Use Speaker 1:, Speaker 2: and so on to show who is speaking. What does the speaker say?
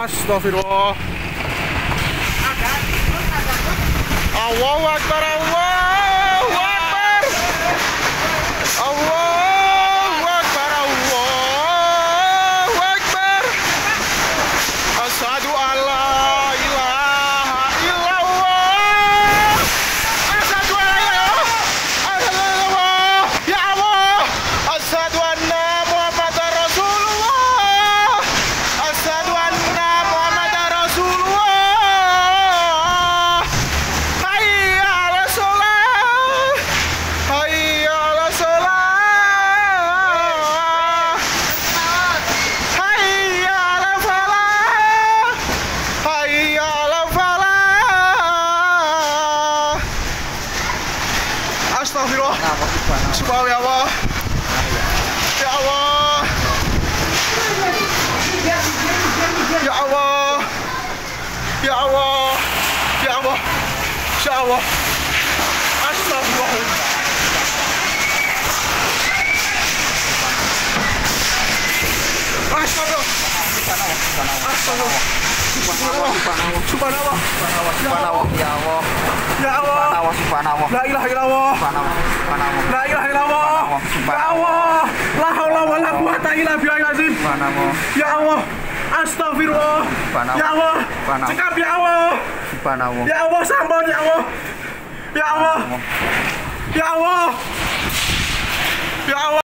Speaker 1: Astagfirullah. Allahu Akbar, Allahu Akbar. Allahu Akbar, Allahu Akbar. Asyhadu an la ilaha illallah. Asyhadu an la ilaha illallah. Ya Allah. Asyhadu anna Muhammadar Rasulullah. Asyhadu anna Muhammadar Rasulullah. Hayya 'ala sholat. Hayya 'ala sholat. Hayya 'ala falah. Hayya 'ala falah. Astagfirullah. Subhanallah ya Allah. Ya Allah. Ya Allah. Ya Allah. Ya Allah. Ya Allah. Astagfirullah. Astagfirullah. Astagfirullah. Subhanallah. Subhanallah.
Speaker 2: Subhanallah, ya Allah.
Speaker 1: Ya Allah.
Speaker 2: Subhanallah.
Speaker 1: La ilaha illallah.
Speaker 2: Subhanallah.
Speaker 1: La ilaha illallah. Ya Allah. La haula wa la quwata illa billahil azim.
Speaker 2: Subhanallah.
Speaker 1: Ya Allah. Astagfirullah. Ya Allah. Cekap ya Allah.
Speaker 2: Subhanallah.
Speaker 1: Ya Allah, sampun ya Allah. Ya Allah. Ya Allah. Ya Allah.